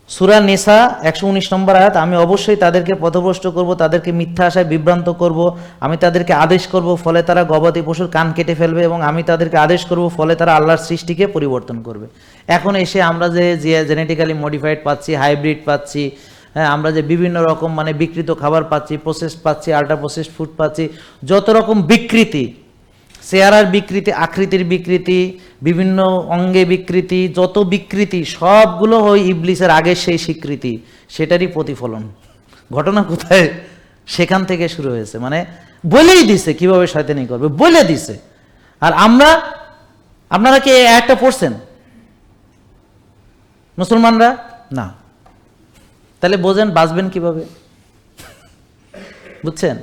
সূরা নিসা 119 নম্বর আয়াত, আমি অবশ্যই তাদেরকে পথভ্রষ্ট করব, তাদেরকে মিথ্যা আশায় বিভ্রান্ত করব, আমি তাদেরকে আদেশ করব ফলে তারা গবাদি পশুর কান কেটে ফেলবে, এবং আমি তাদেরকে আদেশ করব ফলে তারা আল্লাহর সৃষ্টিকে পরিবর্তন করবে। এখন এসে আমরা যে জেনেটিক্যালি মডিফাইড পাচ্ছি, হাইব্রিড পাচ্ছি, হ্যাঁ, আমরা যে বিভিন্ন রকম মানে বিকৃত খাবার পাচ্ছি, প্রসেসড পাচ্ছি, আল্ট্রা প্রসেসড ফুড পাচ্ছি, যত রকম বিকৃতি, চেহারার বিকৃতি, আকৃতির বিকৃতি, বিভিন্ন অঙ্গে বিকৃতি, যত বিকৃতি সবগুলো ওই ইবলিসের আগের সেই স্বীকৃতি, সেটারই প্রতিফলন। ঘটনা কোথায়? সেখান থেকে শুরু হয়েছে। মানে বলেই দিছে কিভাবে শয়তানি করবে, বলে দিছে। আর আপনারা কি একটা পড়ছেন মুসলমানরা? না। তাহলে বোঝেন বাঁচবেন কিভাবে? বুঝছেন?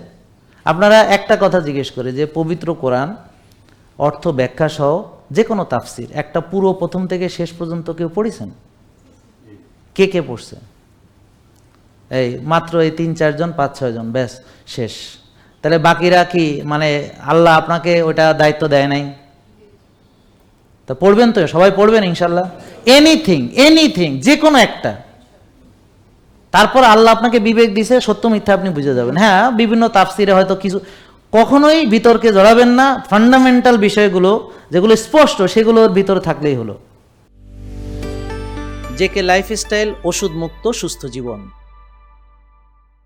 আপনারা একটা কথা জিজ্ঞেস করে যে পবিত্র কোরআন অর্থ ব্যাখ্যা সহ যে কোনো তাফসির একটা পুরো প্রথম থেকে শেষ পর্যন্ত কেউ পড়েছেন? কে কে পড়ছে? এই মাত্র এই 3-4 জন, 5-6 জন, ব্যাস শেষ। তাহলে বাকিরা কি মানে আল্লাহ আপনাকে ওটা দায়িত্ব দেয় নাই? তা পড়বেন তো, সবাই পড়বেন ইনশাল্লাহ। এনিথিং যে কোনো একটা। তারপর আল্লাহ আপনাকে বিবেক দিছে, সত্য মিথ্যা আপনি বুঝে যাবেন। হ্যাঁ, বিভিন্ন তাফসিরে হয়তো কিছু, কখনোই বিতর্কে জড়াবেন না। ফান্ডামেন্টাল বিষয়গুলো যেগুলো স্পষ্ট সেগুলোর ভিতরে থাকলেই হলো। জেকে লাইফস্টাইল, ওষুধ মুক্ত সুস্থ জীবন।